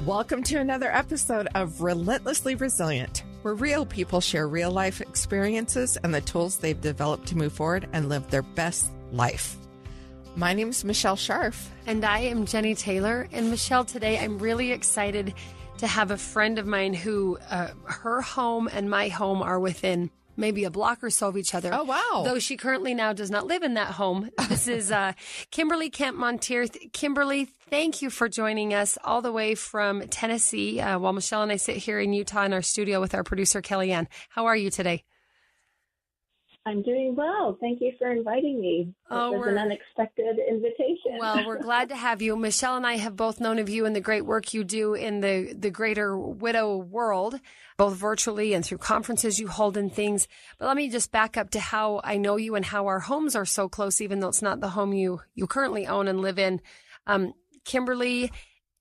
Welcome to another episode of Relentlessly Resilient, where real people share real life experiences and the tools they've developed to move forward and live their best life. My name is Michelle Scharf. And I am Jenny Taylor. And Michelle, today I'm really excited to have a friend of mine who her home and my home are within maybe a block or so of each other. Oh, wow. Though she currently now does not live in that home. This is Kimberly Kemp Montierth. Kimberly, thank you for joining us all the way from Tennessee while Michelle and I sit here in Utah in our studio with our producer, Kellyanne. How are you today? I'm doing well. Thank you for inviting me. It was an unexpected invitation. Well, we're glad to have you. Michelle and I have both known of you and the great work you do in the greater widow world, both virtually and through conferences you hold and things. But let me just back up to how I know you and how our homes are so close, even though it's not the home you currently own and live in. Kimberly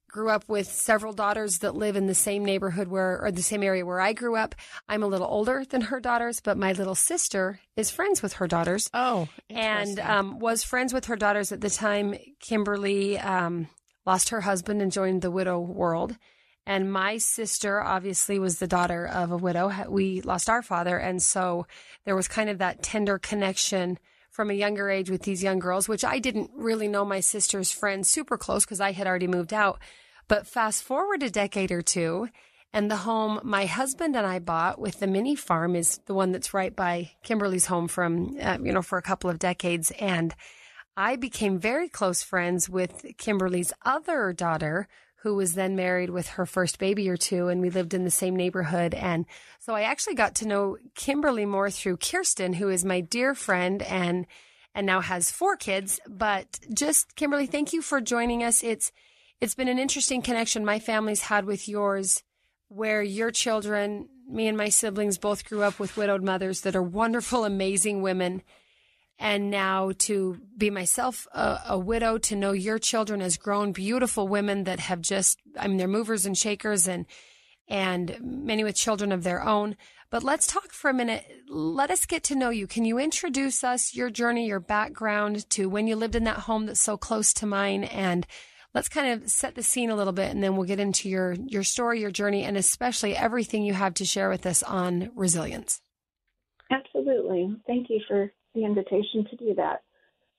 grew up with several daughters that live in the same neighborhood or the same area where I grew up. I'm a little older than her daughters, but my little sister is friends with her daughters. Oh, and was friends with her daughters at the time Kimberly lost her husband and joined the widow world. And my sister obviously was the daughter of a widow. We lost our father. And so there was kind of that tender connection from a younger age with these young girls, which I didn't really know my sister's friends super close because I had already moved out. But fast forward a decade or two, and the home my husband and I bought with the mini farm is the one that's right by Kimberly's home from, for a couple of decades. And I became very close friends with Kimberly's other daughter, who was then married with her first baby or two, and we lived in the same neighborhood. And so I actually got to know Kimberly more through Kirsten, who is my dear friend and now has 4 kids. But just, Kimberly, thank you for joining us. It's been an interesting connection my family's had with yours, where your children, me and my siblings, both grew up with widowed mothers that are wonderful, amazing women. And now to be myself a widow, to know your children as grown, beautiful women that have they're movers and shakers and many with children of their own. But let's talk for a minute. Let us get to know you. Can you introduce us, your journey, your background to when you lived in that home that's so close to mine? And let's kind of set the scene a little bit, and then we'll get into your story, your journey, and especially everything you have to share with us on resilience. Absolutely. Thank you for the invitation to do that.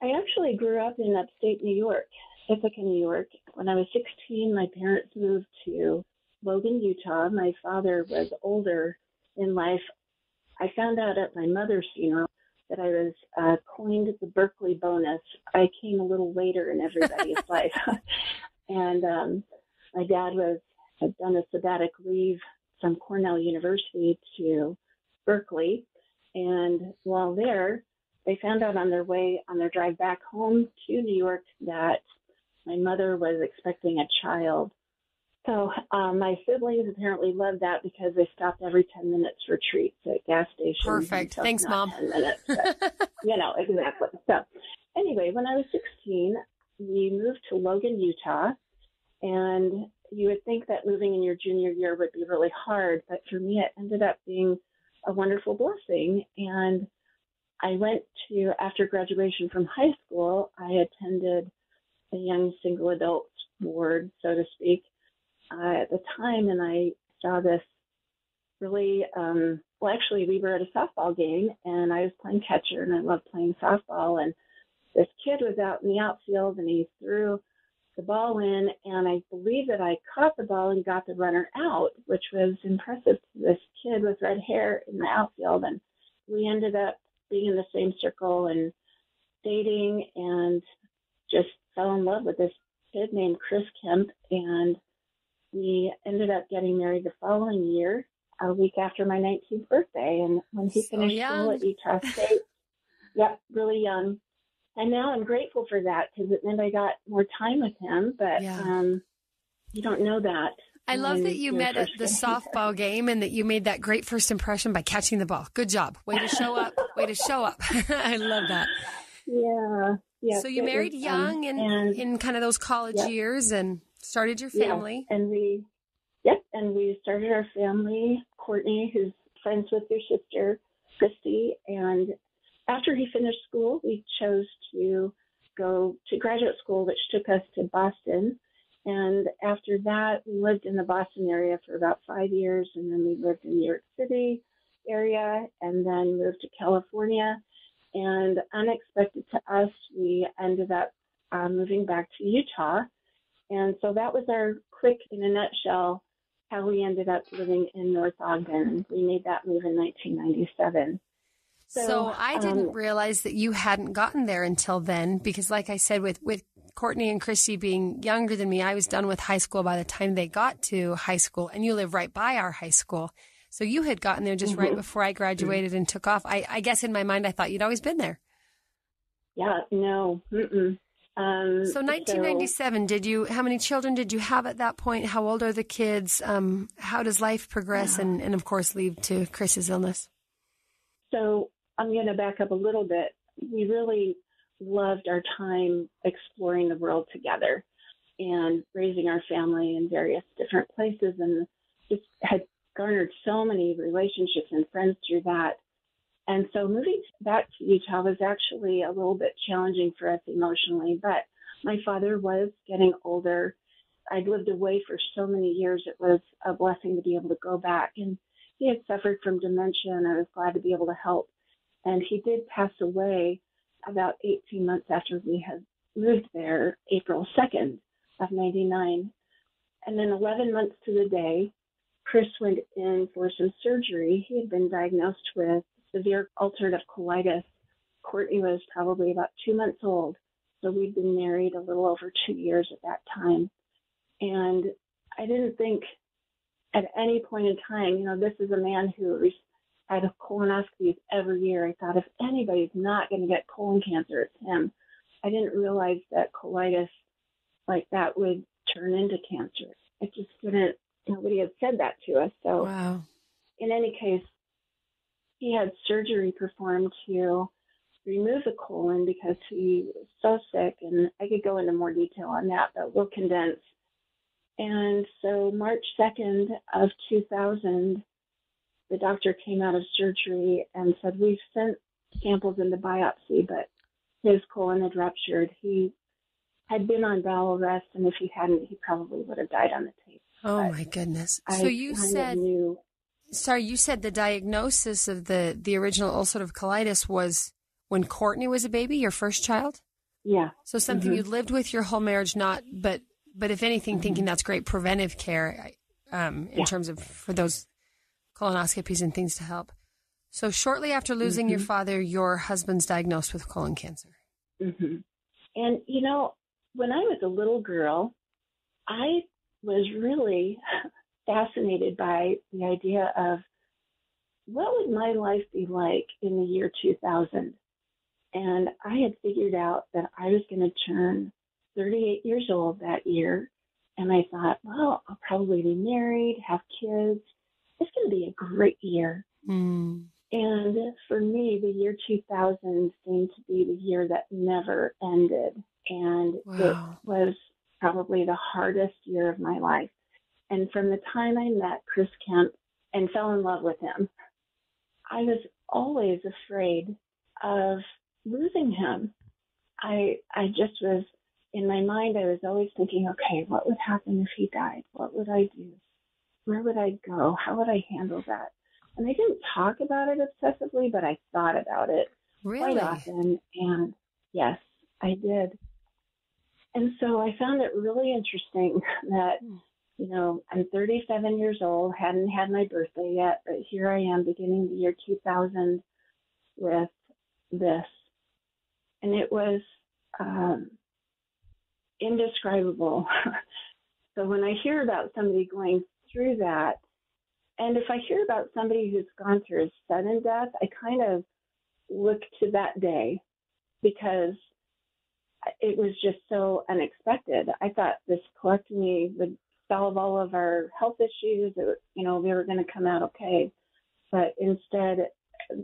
I actually grew up in upstate New York, Ithaca, New York. When I was 16, my parents moved to Logan, Utah. My father was older in life. I found out at my mother's funeral that I was coined the Berkeley bonus. I came a little later in everybody's life. And my dad had done a sabbatic leave from Cornell University to Berkeley. And while there, they found out on their drive back home to New York that my mother was expecting a child. So my siblings apparently loved that because they stopped every 10 minutes for treats at gas stations. Perfect. Thanks, Mom. 10 minutes, but, exactly. So anyway, when I was 16, we moved to Logan, Utah. And you would think that moving in your junior year would be really hard. But for me, it ended up being a wonderful blessing. And I went to, after graduation from high school, I attended a young single adult ward, so to speak, at the time, and I saw this really, actually, we were at a softball game, and I was playing catcher, and I loved playing softball, and this kid was out in the outfield, and he threw the ball in, and I believe that I caught the ball and got the runner out, which was impressive to this kid with red hair in the outfield, and we ended up being in the same circle and dating and just fell in love with this kid named Chris Kemp. And we ended up getting married the following year, a week after my 19th birthday. And when he finished school at Utah State, really young. And now I'm grateful for that because it meant I got more time with him. But you don't know that. I love that you met at the softball game and that you made that great first impression by catching the ball. Good job. Way to show up. Way to show up. I love that. Yeah. Yeah. So you married young and in kind of those college years and started your family. Yeah. And we started our family. Courtney, who's friends with your sister, Christy. And after he finished school, we chose to go to graduate school, which took us to Boston. And after that, we lived in the Boston area for about 5 years, and then we lived in New York City area, and then moved to California. And unexpected to us, we ended up moving back to Utah. And so that was our quick, in a nutshell, how we ended up living in North Ogden. We made that move in 1997. So I didn't realize that you hadn't gotten there until then, because like I said, with Courtney and Christy being younger than me, I was done with high school by the time they got to high school, and you live right by our high school. So you had gotten there just right before I graduated and took off. I guess in my mind, I thought you'd always been there. Yeah, no. So 1997, how many children did you have at that point? How old are the kids? How does life progress? And of course, lead to Chris's illness. So I'm going to back up a little bit. We really loved our time exploring the world together and raising our family in various different places, and just had garnered so many relationships and friends through that. And so moving back to Utah was actually a little bit challenging for us emotionally, but my father was getting older. I'd lived away for so many years. It was a blessing to be able to go back, and he had suffered from dementia, and I was glad to be able to help. And he did pass away about 18 months after we had moved there, April 2nd of 99. And then 11 months to the day, Chris went in for some surgery. He had been diagnosed with severe ulcerative colitis. Courtney was probably about 2 months old, so we'd been married a little over 2 years at that time. And I didn't think at any point in time, this is a man who had colonoscopies every year. I thought if anybody's not going to get colon cancer, it's him. I didn't realize that colitis like that would turn into cancer. It just didn't, nobody had said that to us. So wow. In any case, he had surgery performed to remove the colon because he was so sick, and I could go into more detail on that, but we'll condense. And so March 2nd of 2000, the doctor came out of surgery and said, we've sent samples into biopsy, but his colon had ruptured. He had been on bowel arrest, and if he hadn't, he probably would have died on the table. Oh, my goodness. So you said the diagnosis of the original ulcerative colitis was when Courtney was a baby, your first child? Yeah. So something you'd lived with your whole marriage, but if anything, thinking that's great preventive care in terms of for those colonoscopies and things to help. So shortly after losing your father, your husband's diagnosed with colon cancer. Mm-hmm. And, when I was a little girl, I was really fascinated by the idea of what would my life be like in the year 2000? And I had figured out that I was going to turn 38 years old that year. And I thought, well, I'll probably be married, have kids. It's going to be a great year. Mm. And for me, the year 2000 seemed to be the year that never ended. And it was probably the hardest year of my life. And from the time I met Chris Kemp and fell in love with him, I was always afraid of losing him. I just was, in my mind, I was always thinking, okay, what would happen if he died? What would I do? Where would I go? How would I handle that? And I didn't talk about it obsessively, but I thought about it quite often. And yes, I did. And so I found it really interesting that, I'm 37 years old, hadn't had my birthday yet, but here I am beginning the year 2000 with this. And it was indescribable. So when I hear about somebody going through that, and if I hear about somebody who's gone through a sudden death, I kind of look to that day because it was just so unexpected. I thought this colectomy would solve all of our health issues. We were going to come out okay. But instead,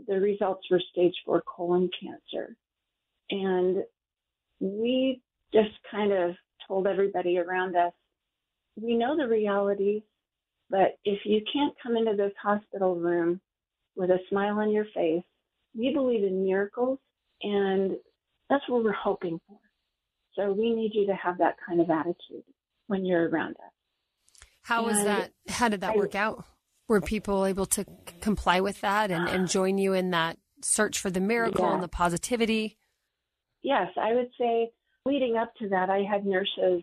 the results were stage 4 colon cancer. And we just kind of told everybody around us, we know the realities, but if you can't come into this hospital room with a smile on your face, we believe in miracles, and that's what we're hoping for. So we need you to have that kind of attitude. when you're around us. How was that? How did that work out? Were people able to comply with that and join you in that search for the miracle and the positivity? Yes, I would say leading up to that, I had nurses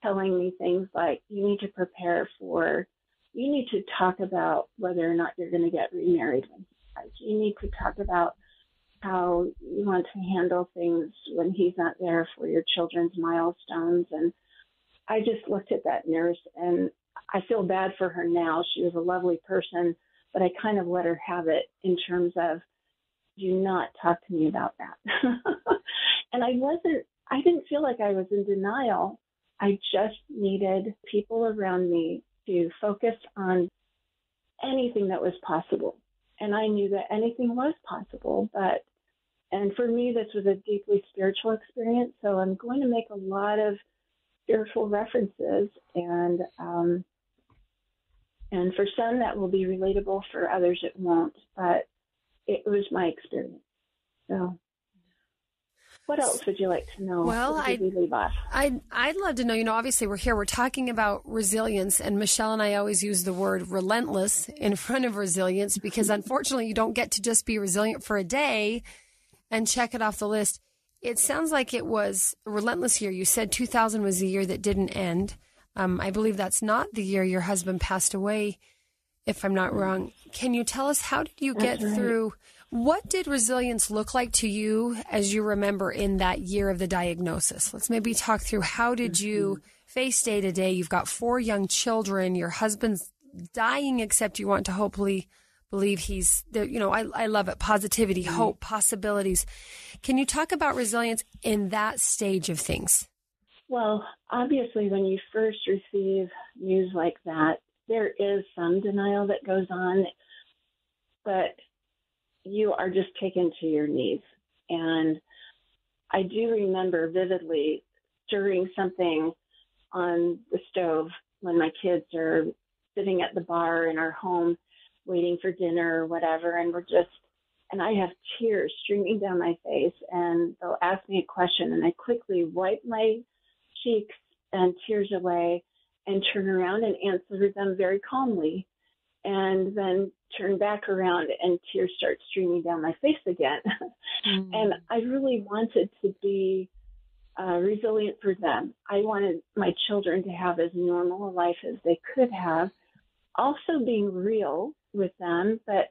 telling me things like, you need to talk about whether or not you're going to get remarried when he dies. You need to talk about how you want to handle things when he's not there for your children's milestones. And I just looked at that nurse, and I feel bad for her now. She was a lovely person, but I kind of let her have it in terms of, do not talk to me about that. And I didn't feel like I was in denial. I just needed people around me to focus on anything that was possible. And I knew that anything was possible, and for me, this was a deeply spiritual experience. So I'm going to make a lot of spiritual references, and for some that will be relatable, for others it won't, but it was my experience. So what else would you like to know? Well, I'd love to know, obviously we're talking about resilience, and Michelle and I always use the word relentless in front of resilience because unfortunately you don't get to just be resilient for a day and check it off the list. It sounds like it was a relentless year. You said 2000 was the year that didn't end. I believe that's not the year your husband passed away, if I'm not wrong. Can you tell us, how did you get through? What did resilience look like to you as you remember in that year of the diagnosis? Let's maybe talk through, how did you face day to day? You've got 4 young children. Your husband's dying, except you want to hopefully believe he's there. I love it. Positivity, hope, possibilities. Can you talk about resilience in that stage of things? Well, obviously, when you first receive news like that, there is some denial that goes on, but you are just taken to your knees. And I do remember vividly stirring something on the stove when my kids are sitting at the bar in our home waiting for dinner or whatever, and I have tears streaming down my face, and they'll ask me a question, and I quickly wipe my cheeks and tears away and turn around and answer them very calmly, and then turn back around and tears start streaming down my face again. And I really wanted to be resilient for them. I wanted my children to have as normal a life as they could have, also being real with them, but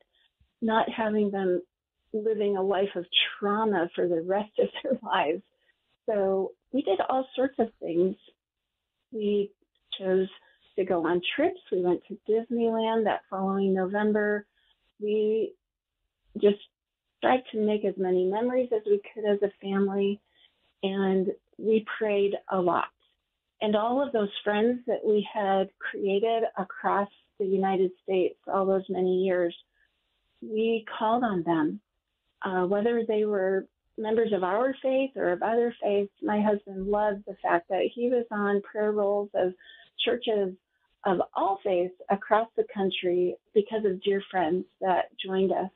not having them living a life of trauma for the rest of their lives. So we did all sorts of things. We chose to go on trips. We went to Disneyland that following November. We just tried to make as many memories as we could as a family, and we prayed a lot. And all of those friends that we had created across the United States all those many years, we called on them, whether they were members of our faith or of other faiths. My husband loved the fact that he was on prayer rolls of churches of all faiths across the country because of dear friends that joined us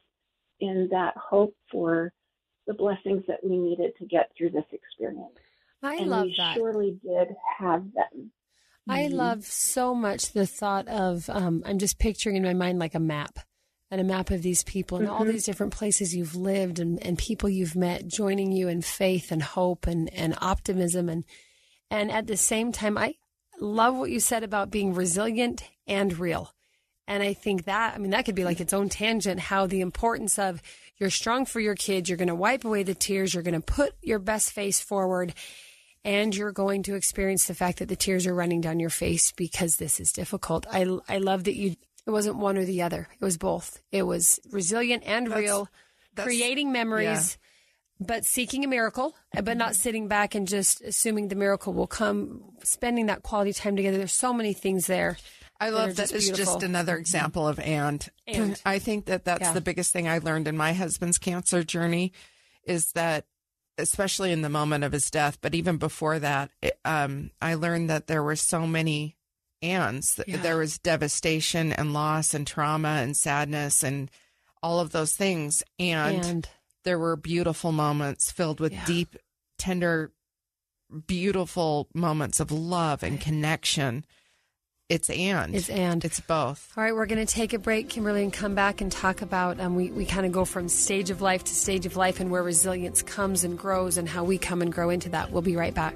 in that hope for the blessings that we needed to get through this experience. I love that. We surely did have them. I love so much the thought of, I'm just picturing in my mind like a map, and a map of these people and all these different places you've lived and people you've met joining you in faith and hope and optimism. And at the same time, I love what you said about being resilient and real. And I think that could be like its own tangent, how the importance of you're strong for your kids, you're going to wipe away the tears, you're going to put your best face forward, and you're going to experience the fact that the tears are running down your face because this is difficult. I love that it wasn't one or the other. It was both. It was resilient and real, creating memories, but seeking a miracle, but not sitting back and just assuming the miracle will come, spending that quality time together. There's so many things there. I love that it's just another example of and. I think that's the biggest thing I learned in my husband's cancer journey is that, especially in the moment of his death, but even before that, I learned that there were so many ands. There was devastation and loss and trauma and sadness and all of those things. And there were beautiful moments filled with deep, tender beautiful moments of love and connection. It's both. All right, we're going to take a break, Kimberly, and come back and talk about, we kind of go from stage of life to stage of life and where resilience comes and grows and how we come and grow into that. We'll be right back.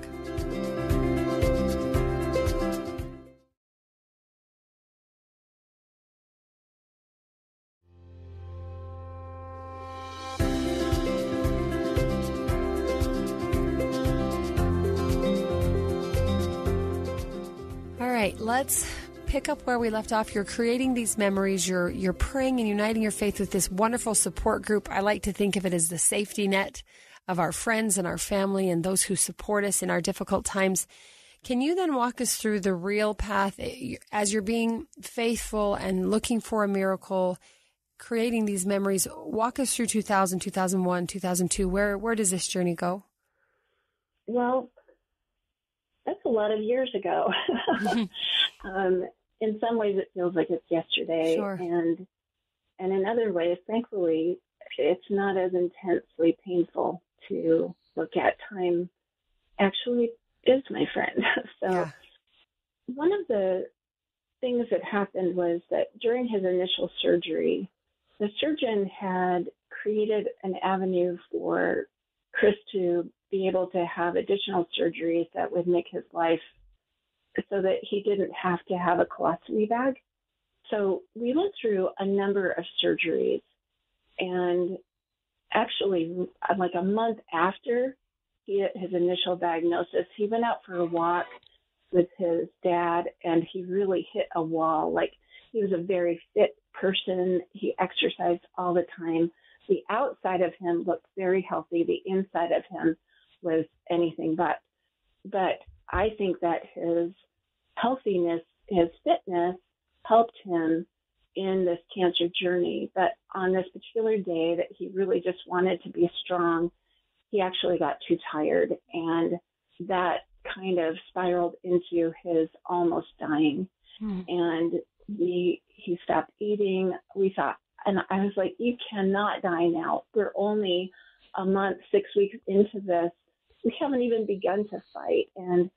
All right, let's pick up where we left off. You're creating these memories. You're praying and uniting your faith with this wonderful support group. I like to think of it as the safety net of our friends and our family and those who support us in our difficult times. Can you then walk us through the real path as you're being faithful and looking for a miracle, creating these memories? Walk us through 2000, 2001, 2002. Where does this journey go? Well, that's a lot of years ago. In some ways, it feels like it's yesterday. Sure. And in other ways, thankfully, it's not as intensely painful to look at. Time actually is my friend. So Yeah. One of the things that happened was that during his initial surgery, the surgeon had created an avenue for Chris to be able to have additional surgeries that would make his life so that he didn't have to have a colostomy bag. So we went through a number of surgeries, and actually like a month after his initial diagnosis, he went out for a walk with his dad, and he really hit a wall. Like, he was a very fit person. He exercised all the time. The outside of him looked very healthy. The inside of him was anything but. But I think that his healthiness, his fitness helped him in this cancer journey. But on this particular day that he really just wanted to be strong, he actually got too tired, and that kind of spiraled into his almost dying. And he stopped eating. We thought, and I was like, you cannot die now. We're only a month, 6 weeks into this. We haven't even begun to fight. And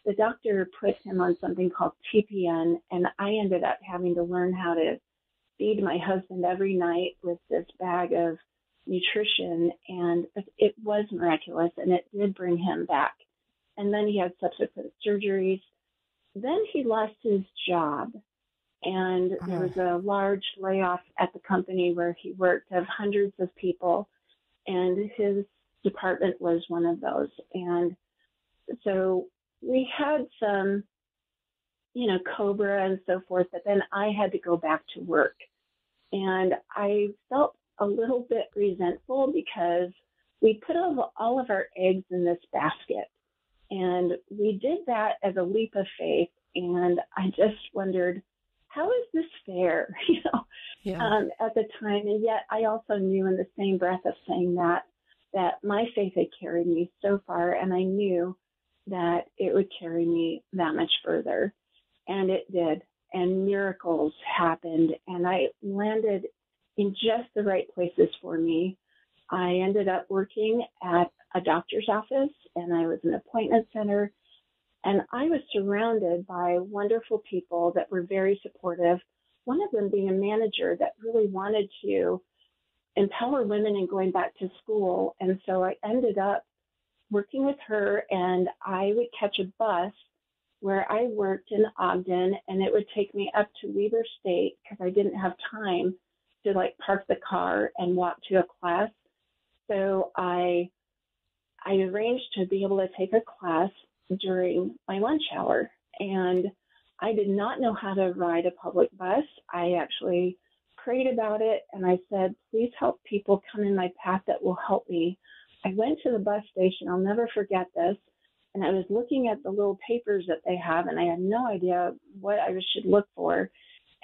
the doctor put him on something called TPN, and I ended up having to learn how to feed my husband every night with this bag of nutrition, and it was miraculous, and it did bring him back. And then he had subsequent surgeries. Then he lost his job, and there was a large layoff at the company where he worked of hundreds of people, and his department was one of those. And so we had some, COBRA and so forth, but then I had to go back to work. And I felt a little bit resentful because we put all of our eggs in this basket. And we did that as a leap of faith. And I just wondered, how is this fair, at the time? And yet I also knew in the same breath of saying that my faith had carried me so far, and I knew that it would carry me that much further. And it did. And miracles happened, and I landed in just the right places for me. I ended up working at a doctor's office, and I was an appointment center, and I was surrounded by wonderful people that were very supportive, one of them being a manager that really wanted to empower women in going back to school. And so I ended up working with her, and I would catch a bus where I worked in Ogden, and it would take me up to Weber State because I didn't have time to park the car and walk to a class. So I arranged to be able to take a class during my lunch hour, and I did not know how to ride a public bus. I actually prayed about it, and I said, please help people come in my path that will help me. I went to the bus station. I'll never forget this. And I was looking at the little papers that they have, and I had no idea what I should look for.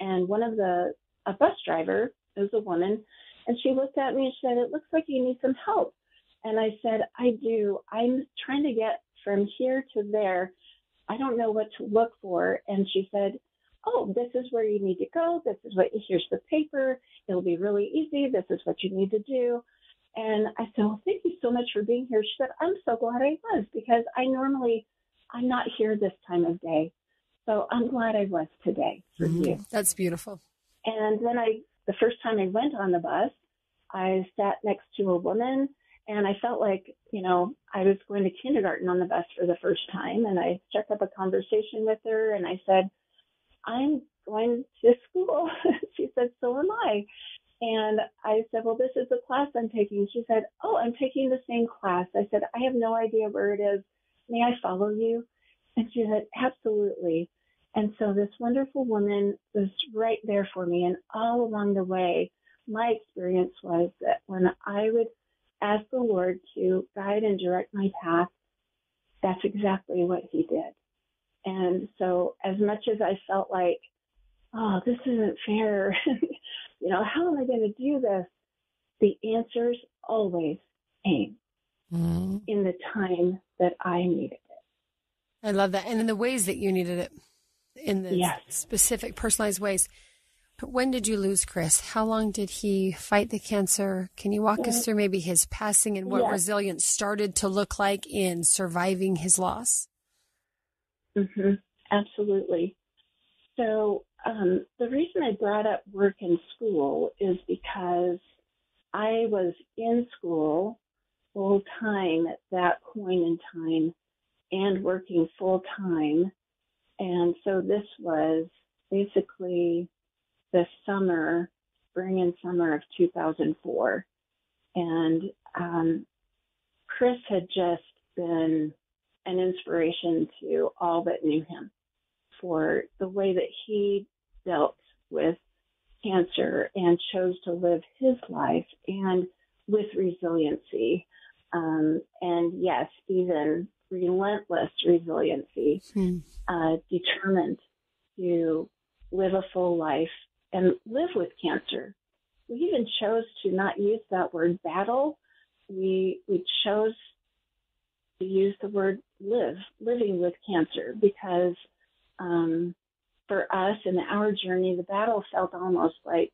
And a bus driver, it was a woman, and she looked at me and said, it looks like you need some help. And I said, I do. I'm trying to get from here to there. I don't know what to look for. And she said, oh, this is where you need to go. Here's the paper. It'll be really easy. This is what you need to do. And I said, well, thank you so much for being here. She said, I'm so glad I was, because I'm not here this time of day. So I'm glad I was today for you. That's beautiful. And then the first time I went on the bus, I sat next to a woman, and I felt like, I was going to kindergarten on the bus for the first time. And I struck up a conversation with her, and I said, I'm going to school. She said, so am I. And I said, well, this is the class I'm taking. She said, oh, I'm taking the same class. I said, I have no idea where it is. May I follow you? And she said, absolutely. And so this wonderful woman was right there for me. And all along the way, my experience was that when I would ask the Lord to guide and direct my path, that's exactly what he did. And so as much as I felt like, oh, this isn't fair, how am I going to do this? The answers always came in the time that I needed it. I love that. And in the ways that you needed it, in the specific personalized ways. When did you lose Chris? How long did he fight the cancer? Can you walk us through maybe his passing and what resilience started to look like in surviving his loss? Mm-hmm. Absolutely. So the reason I brought up work and school is because I was in school full time at that point in time and working full time. And so this was basically the spring and summer of 2004. And Chris had just been an inspiration to all that knew him for the way that he dealt with cancer and chose to live his life and with resiliency. And yes, even relentless resiliency, determined to live a full life and live with cancer. We even chose to not use that word battle. We chose to use the word living with cancer, because for us in our journey, the battle felt almost like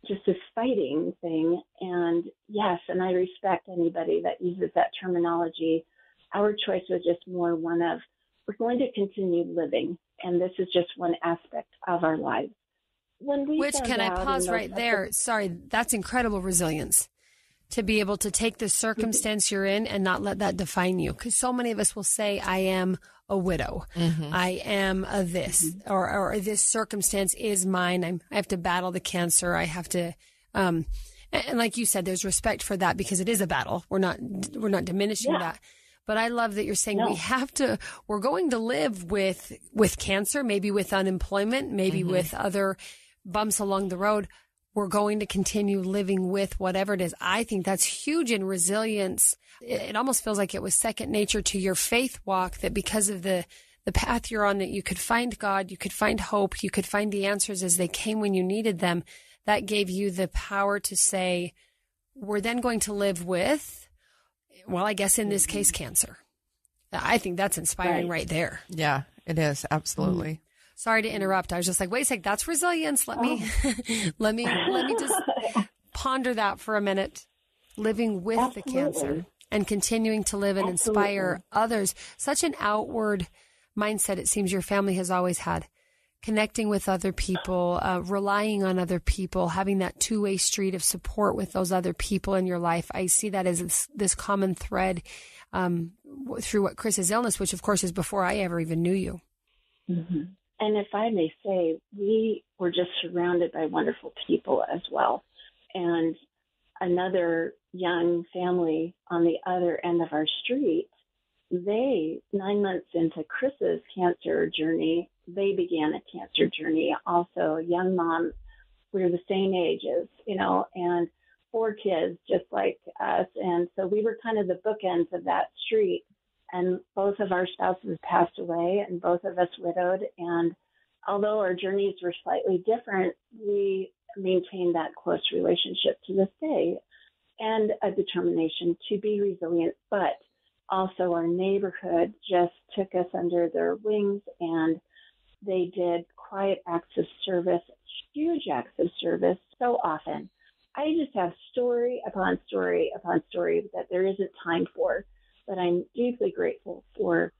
just this fighting thing. And yes, and I respect anybody that uses that terminology. Our choice was just more one of, we're going to continue living, and this is just one aspect of our lives. Which, can I pause right there? Sorry, that's incredible resilience, to be able to take the circumstance you're in and not let that define you. Because so many of us will say, I am a widow. I am a this, or this circumstance is mine. I have to battle the cancer. I have to, and like you said, there's respect for that because it is a battle. We're not diminishing that. But I love that you're saying we're going to live with cancer, maybe with unemployment, maybe with other bumps along the road. We're going to continue living with whatever it is. I think that's huge in resilience. It almost feels like it was second nature to your faith walk, that because of the path you're on, that you could find God, you could find hope, you could find the answers as they came when you needed them. That gave you the power to say, we're then going to live with, well, I guess in this case, cancer. I think that's inspiring right there. Yeah, it is. Absolutely. Sorry to interrupt. I was just like, wait a sec, that's resilience. Let me just ponder that for a minute. Living with the cancer and continuing to live and inspire others. Such an outward mindset, it seems your family has always had. Connecting with other people, relying on other people, having that two-way street of support with those other people in your life. I see that as this common thread through what Chris's illness, which of course is before I ever even knew you. And if I may say, we were just surrounded by wonderful people as well. And another young family on the other end of our street, 9 months into Chris's cancer journey, they began a cancer journey. Also, a young mom, we were the same ages, and 4 kids just like us. And so we were kind of the bookends of that street. And both of our spouses passed away and both of us widowed. And although our journeys were slightly different, we maintained that close relationship to this day and a determination to be resilient. But also our neighborhood just took us under their wings, and they did quiet acts of service, huge acts of service so often. I just have story upon story upon story that there isn't time for. But I'm deeply grateful for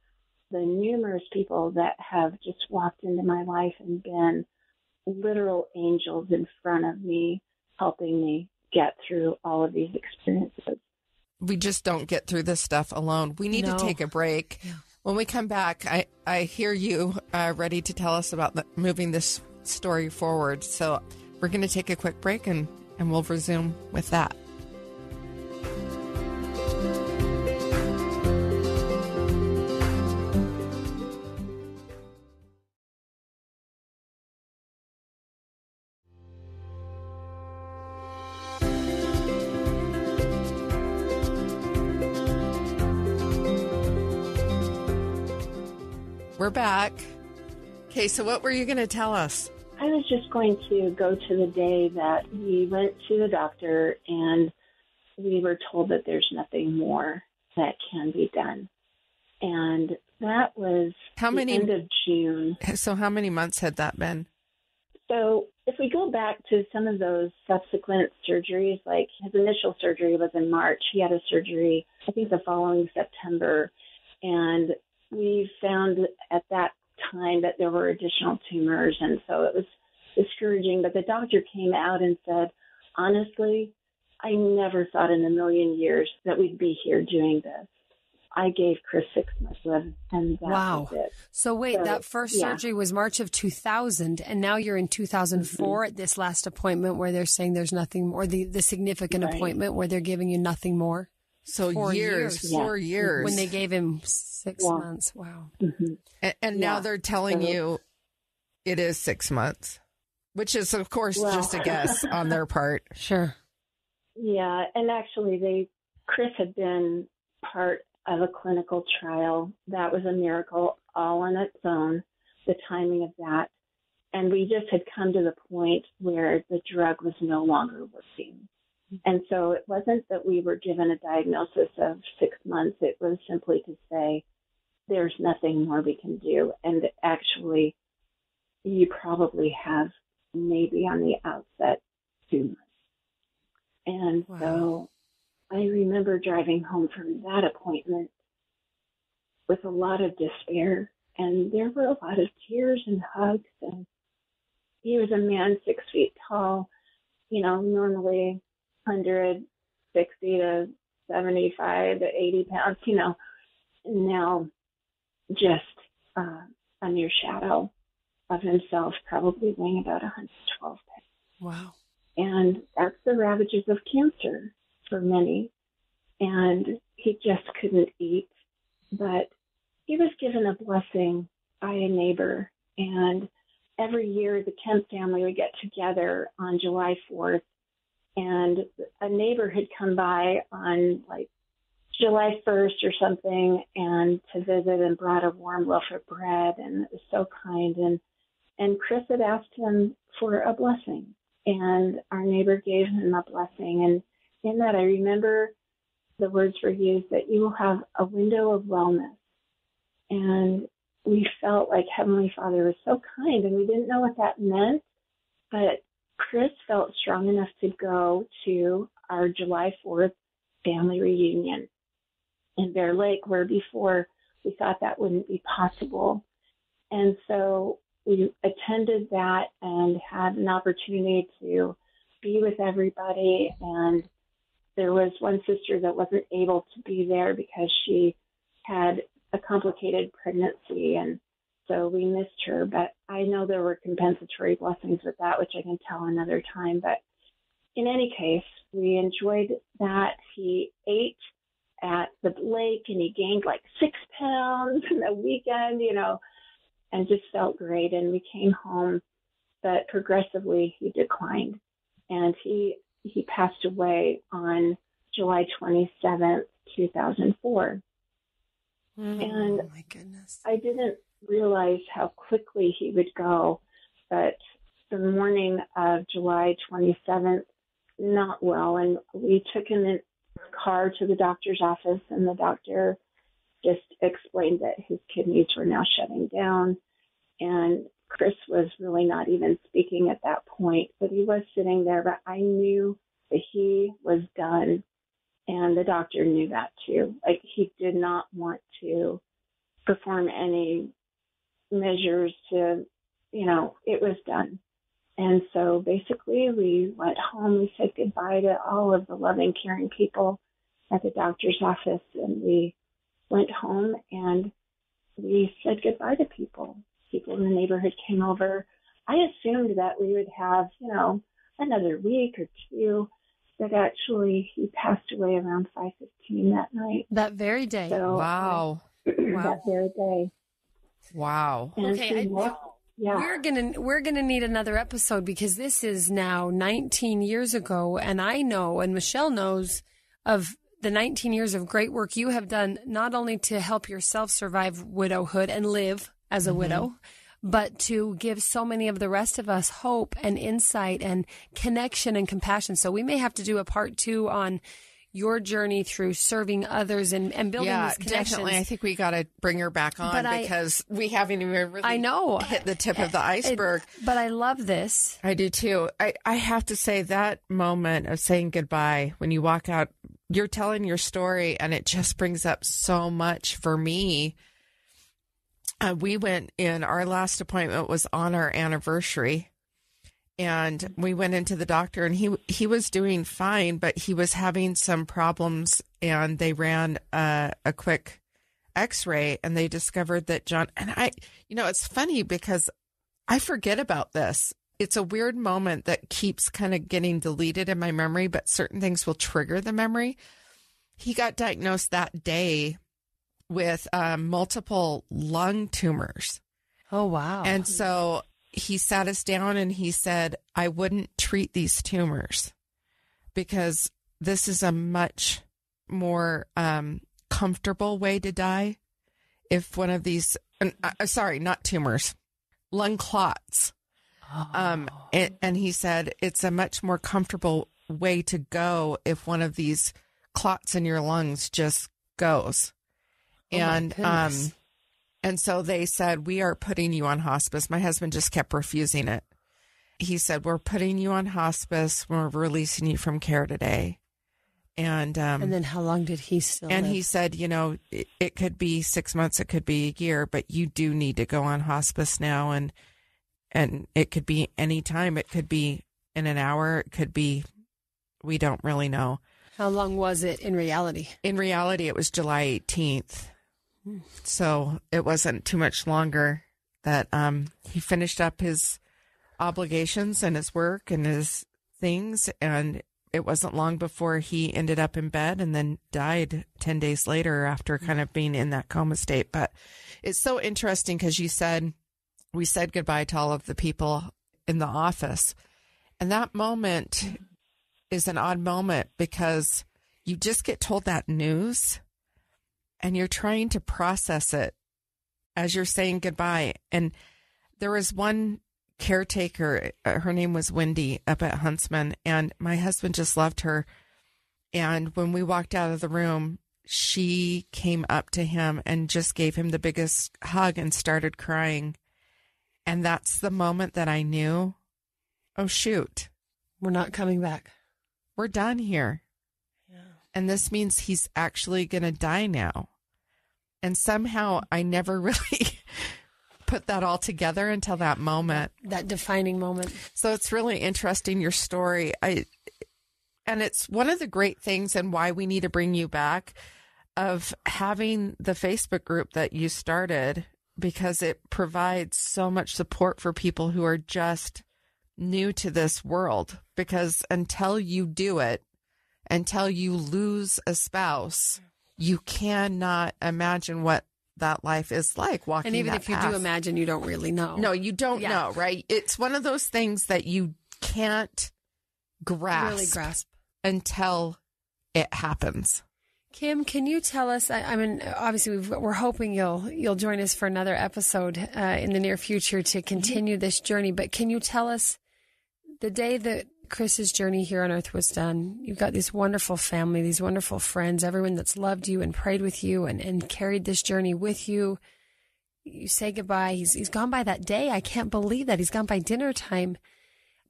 the numerous people that have just walked into my life and been literal angels in front of me, helping me get through all of these experiences. We just don't get through this stuff alone. We need to take a break. Yeah. When we come back, I hear you ready to tell us about moving this story forward. So we're going to take a quick break and we'll resume with that. We're back. Okay, so what were you going to tell us? I was just going to go to the day that we went to the doctor and we were told that there's nothing more that can be done. And that was the end of June. So how many months had that been? So if we go back to some of those subsequent surgeries, like his initial surgery was in March. He had a surgery, I think, the following September. And we found at that time that there were additional tumors, and so it was discouraging. But the doctor came out and said, honestly, I never thought in a million years that we'd be here doing this. I gave Chris 6 months, and that was it. So wait, that first surgery was March of 2000, and now you're in 2004 at this last appointment where they're saying there's nothing more, the significant appointment where they're giving you nothing more? So 4 years. When they gave him 6 months. Wow. Mm-hmm. And now they're telling you it is 6 months, which is, of course, just a guess on their part. Sure. Yeah. And actually, Chris had been part of a clinical trial. That was a miracle all on its own, the timing of that. And we just had come to the point where the drug was no longer working. And so it wasn't that we were given a diagnosis of 6 months. It was simply to say, there's nothing more we can do. And actually, you probably have maybe on the outset 2 months. And so I remember driving home from that appointment with a lot of despair. And there were a lot of tears and hugs. And he was a man 6 feet tall, normally 160 to 75 to 80 pounds, and now just a mere shadow of himself, probably weighing about 112 pounds. Wow. And that's the ravages of cancer for many. And he just couldn't eat. But he was given a blessing by a neighbor. And every year the Kemp family would get together on July 4th. And a neighbor had come by on July 1st or something and to visit and brought a warm loaf of bread, and it was so kind. And Chris had asked him for a blessing, and our neighbor gave him a blessing. And in that, I remember the words were used that you will have a window of wellness. And we felt like Heavenly Father was so kind, and we didn't know what that meant, but Chris felt strong enough to go to our July 4th family reunion in Bear Lake, where before we thought that wouldn't be possible. And so we attended that and had an opportunity to be with everybody. And there was one sister that wasn't able to be there because she had a complicated pregnancy, and so we missed her. But I know there were compensatory blessings with that, which I can tell another time. But in any case, we enjoyed that. He ate at the lake, and he gained 6 pounds in a weekend, and just felt great. And we came home, but progressively he declined. And he passed away on July 27th, 2004. And my goodness. I didn't realize how quickly he would go, but the morning of July 27th, not well, and we took him in the car to the doctor's office, and the doctor just explained that his kidneys were now shutting down, and Chris was really not even speaking at that point, but he was sitting there. But I knew But he was done, and the doctor knew that too. Like, he did not want to perform any measures to, it was done. And so basically we went home, we said goodbye to all of the loving, caring people at the doctor's office, and we went home and we said goodbye to people. People in the neighborhood came over. I assumed that we would have, another week or two, but actually he passed away around 5:15 that night. That very day. So, Wow. That very day. Wow. And Okay, yeah. we're gonna need another episode, because this is now 19 years ago, and I know, and Michelle knows, of the 19 years of great work you have done, not only to help yourself survive widowhood and live as a widow, but to give so many of the rest of us hope and insight and connection and compassion. So we may have to do a part 2 on your journey through serving others and building these connections. Definitely. I think we got to bring her back on, because we haven't even really hit the tip of the iceberg. But I love this. I do too. I have to say, that moment of saying goodbye, when you walk out, you're telling your story, and it just brings up so much for me. We went in, our last appointment was on our anniversary, and we went into the doctor, and he was doing fine, but he was having some problems, and they ran a quick x-ray, and they discovered that John, and it's funny because I forget about this. It's a weird moment that keeps kind of getting deleted in my memory, but certain things will trigger the memory. He got diagnosed that day with multiple lung tumors. Oh, wow. And so he sat us down and he said, I wouldn't treat these tumors because this is a much more comfortable way to die. If one of these, sorry, not tumors, lung clots. And he said, it's a much more comfortable way to go if one of these clots in your lungs just goes. And so they said, we are putting you on hospice. My husband just kept refusing it. He said, we're putting you on hospice. We're releasing you from care today. And then how long did he still live? He said, it could be 6 months, it could be a year, but you do need to go on hospice now. And it could be any time. It could be in an hour. It could be, we don't really know. How long was it in reality? In reality, it was July 18th. So it wasn't too much longer that he finished up his obligations and his work and his things. And it wasn't long before he ended up in bed and then died 10 days later after kind of being in that coma state. But it's so interesting because we said goodbye to all of the people in the office. And that moment is an odd moment because you just get told that news and you're trying to process it as you're saying goodbye. And there was one caretaker, her name was Wendy, up at Huntsman, and my husband just loved her. And when we walked out of the room, she came up to him and just gave him the biggest hug and started crying. And that's the moment that I knew, oh, shoot. We're not coming back. We're done here. Yeah. And this means he's actually going to die now. And somehow I never really put that all together until that moment. That defining moment. So it's really interesting, your story. And it's one of the great things and why we need to bring you back of having the Facebook group that you started, because it provides so much support for people who are just new to this world. Because until you do it, until you lose a spouse, you cannot imagine what that life is like walking. And even that if you path. do imagine, you don't really know. No, you don't know, right? It's one of those things that you can't grasp until it happens. Kim, can you tell us, I mean, obviously we're hoping you'll join us for another episode in the near future to continue this journey, but can you tell us the day that Chris's journey here on earth was done? You've got this wonderful family, these wonderful friends, everyone that's loved you and prayed with you and carried this journey with you. You say goodbye. He's gone by that day. I can't believe that. He's gone by dinner time.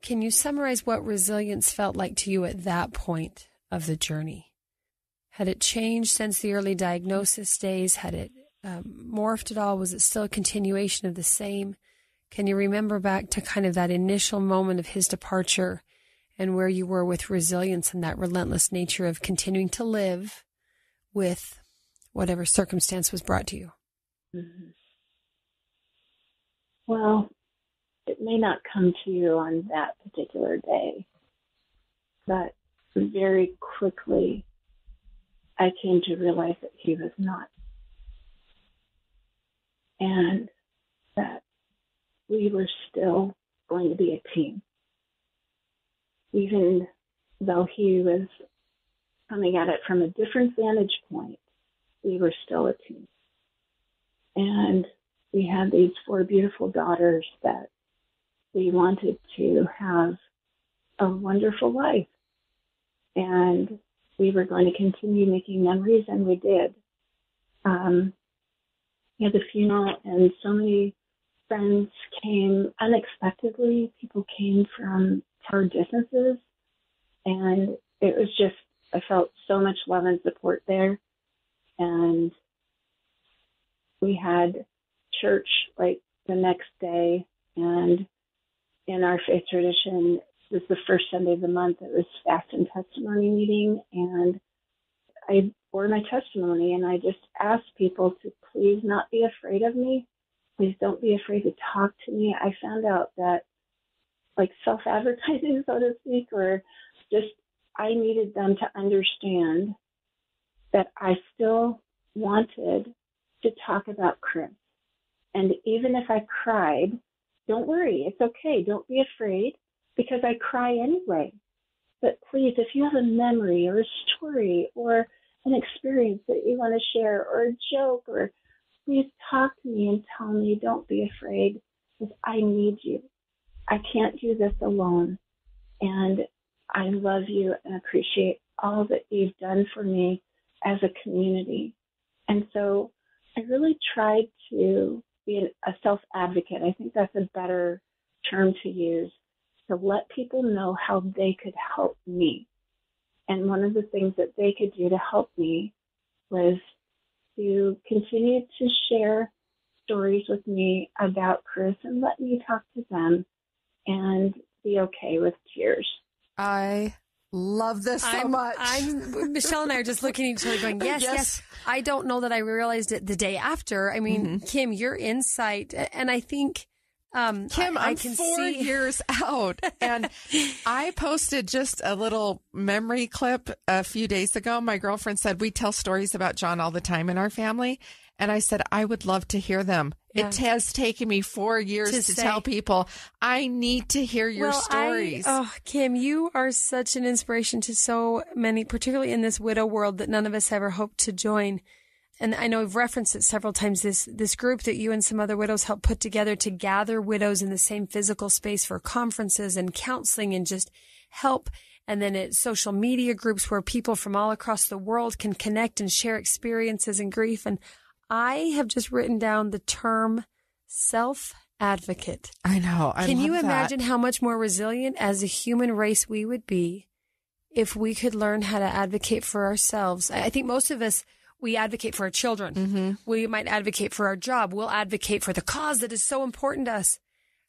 Can you summarize what resilience felt like to you at that point of the journey? Had it changed since the early diagnosis days? Had it morphed at all? Was it still a continuation of the same? Can you remember back to kind of that initial moment of his departure and where you were with resilience and that relentless nature of continuing to live with whatever circumstance was brought to you? Mm-hmm. Well, it may not come to you on that particular day, but very quickly I came to realize that he was not. And that we were still going to be a team. Even though he was coming at it from a different vantage point, we were still a team. And we had these 4 beautiful daughters that we wanted to have a wonderful life. And we were going to continue making memories, and we did. We had the funeral, and so many friends came unexpectedly. People came from far distances, and it was just, I felt so much love and support there. And we had church like the next day, and in our faith tradition, it was the first Sunday of the month. It was fast and testimony meeting, and I bore my testimony, and I just asked people to please not be afraid of me. Please don't be afraid to talk to me. I found out that, like self-advertising, so to speak, or just I needed them to understand that I still wanted to talk about Chris. And even if I cried, don't worry, it's okay. Don't be afraid, because I cry anyway. But please, if you have a memory or a story or an experience that you want to share or a joke, or please talk to me and tell me, don't be afraid, because I need you. I can't do this alone. And I love you and appreciate all that you've done for me as a community. And so I really tried to be a self-advocate. I think that's a better term to use, to let people know how they could help me. And one of the things that they could do to help me was to continue to share stories with me about Chris and let me talk to them and be okay with tears. I love this so much. Michelle and I are just looking at each other going, yes. I don't know that I realized it the day after. I mean, Kim, your insight, and I think... Kim, I'm 4 years out, and I posted just a little memory clip a few days ago. My girlfriend said we tell stories about John all the time in our family, and I said I would love to hear them. Yeah. It has taken me 4 years to tell people I need to hear your stories. Kim, you are such an inspiration to so many, particularly in this widow world that none of us ever hoped to join. And I know we've referenced it several times, this group that you and some other widows helped put together to gather widows in the same physical space for conferences and counseling and just help. And then it's social media groups where people from all across the world can connect and share experiences and grief. And I have just written down the term self-advocate. I know. Can you imagine how much more resilient as a human race we would be if we could learn how to advocate for ourselves? I think most of us, we advocate for our children. Mm-hmm. We might advocate for our job. We'll advocate for the cause that is so important to us.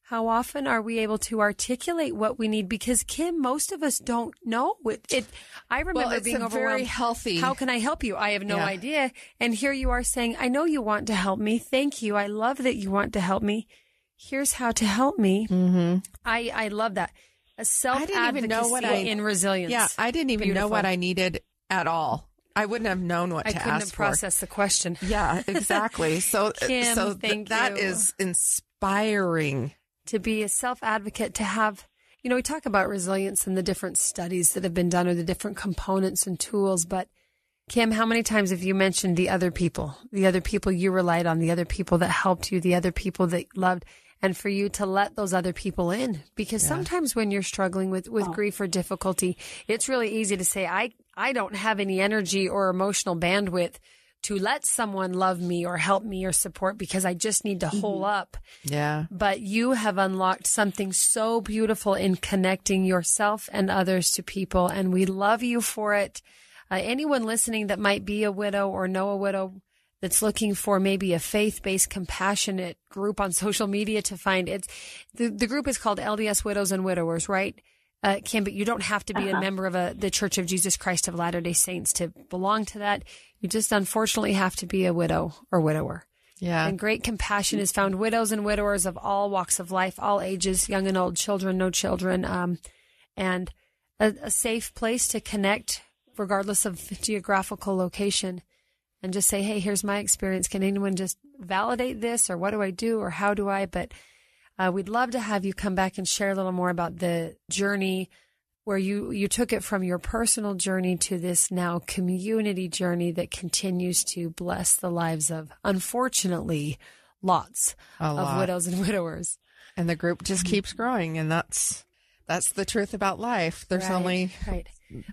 How often are we able to articulate what we need? Because, Kim, most of us don't know it. I remember being overwhelmed. Very healthy. How can I help you? I have no idea. And here you are saying, I know you want to help me. Thank you. I love that you want to help me. Here's how to help me. Mm-hmm. I love that. A self-advocacy in resilience. Yeah, I didn't even know what I needed at all. I wouldn't have known what to ask for. I couldn't have processed the question. Yeah, exactly. So, Kim, that is inspiring. To be a self-advocate, to have, we talk about resilience and the different studies that have been done or the different components and tools. But Kim, how many times have you mentioned the other people you relied on, the other people that helped you, the other people that loved, and for you to let those other people in? Because sometimes when you're struggling with grief or difficulty, it's really easy to say, I don't have any energy or emotional bandwidth to let someone love me or help me or support because I just need to hole up. Yeah. But you have unlocked something so beautiful in connecting yourself and others to people, and we love you for it. Anyone listening that might be a widow or know a widow that's looking for maybe a faith-based, compassionate group on social media to find it. The group is called LDS Widows and Widowers, right? Kim, but you don't have to be a member of the Church of Jesus Christ of Latter-day Saints to belong to that. You just unfortunately have to be a widow or widower. Yeah. And great compassion is found widows and widowers of all walks of life, all ages, young and old, children, no children, and a safe place to connect regardless of geographical location. And just say, hey, here's my experience. Can anyone just validate this? Or what do I do? Or how do I? But we'd love to have you come back and share a little more about the journey where you took it from your personal journey to this now community journey that continues to bless the lives of, unfortunately, lots of widows and widowers. And the group just keeps growing. And that's the truth about life. There's only... Right.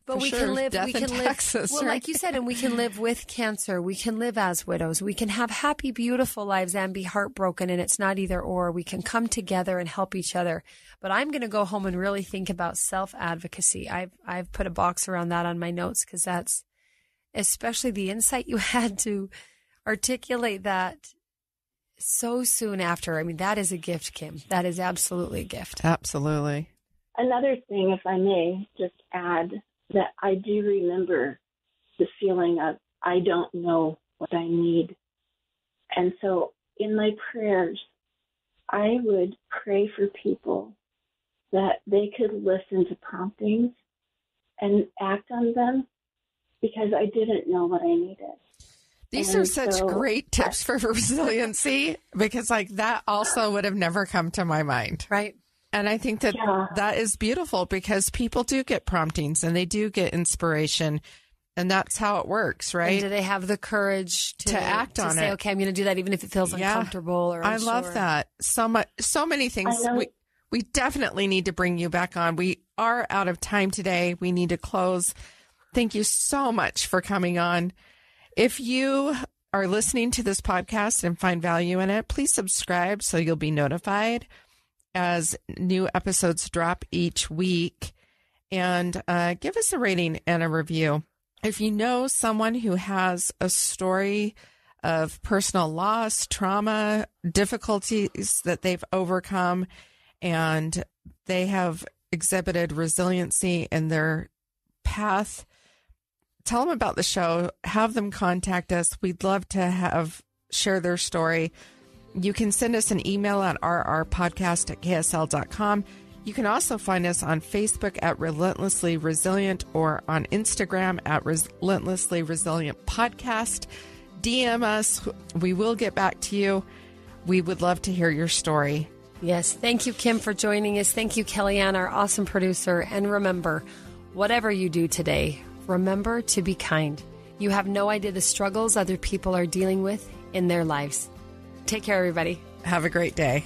But we can live, taxes, well, right? like you said, and we can live with cancer. We can live as widows. We can have happy, beautiful lives and be heartbroken. And it's not either or. We can come together and help each other. But I'm going to go home and really think about self-advocacy. I've put a box around that on my notes because that's especially the insight you had to articulate that so soon after. I mean, that is a gift, Kim. That is absolutely a gift. Absolutely. Another thing, if I may just add, that I do remember the feeling of, I don't know what I need. And so in my prayers, I would pray for people that they could listen to promptings and act on them because I didn't know what I needed. These are such great tips for resiliency because like that also would have never come to my mind. Right. And I think that that is beautiful because people do get promptings and they do get inspiration. And that's how it works, right? And do they have the courage to act on say, it? okay, I'm going to do that even if it feels uncomfortable or unsure. I love that. So many things. We definitely need to bring you back on. We are out of time today. We need to close. Thank you so much for coming on. If you are listening to this podcast and find value in it, please subscribe so you'll be notified as new episodes drop each week, and give us a rating and a review. If you know someone who has a story of personal loss, trauma, difficulties that they've overcome, and they have exhibited resiliency in their path, tell them about the show, have them contact us. We'd love to share their story. You can send us an email at rrpodcast@ksl.com. You can also find us on Facebook at Relentlessly Resilient or on Instagram at Relentlessly Resilient Podcast. DM us. We will get back to you. We would love to hear your story. Yes. Thank you, Kim, for joining us. Thank you, Kellyanne, our awesome producer. And remember, whatever you do today, remember to be kind. You have no idea the struggles other people are dealing with in their lives. Take care, everybody. Have a great day.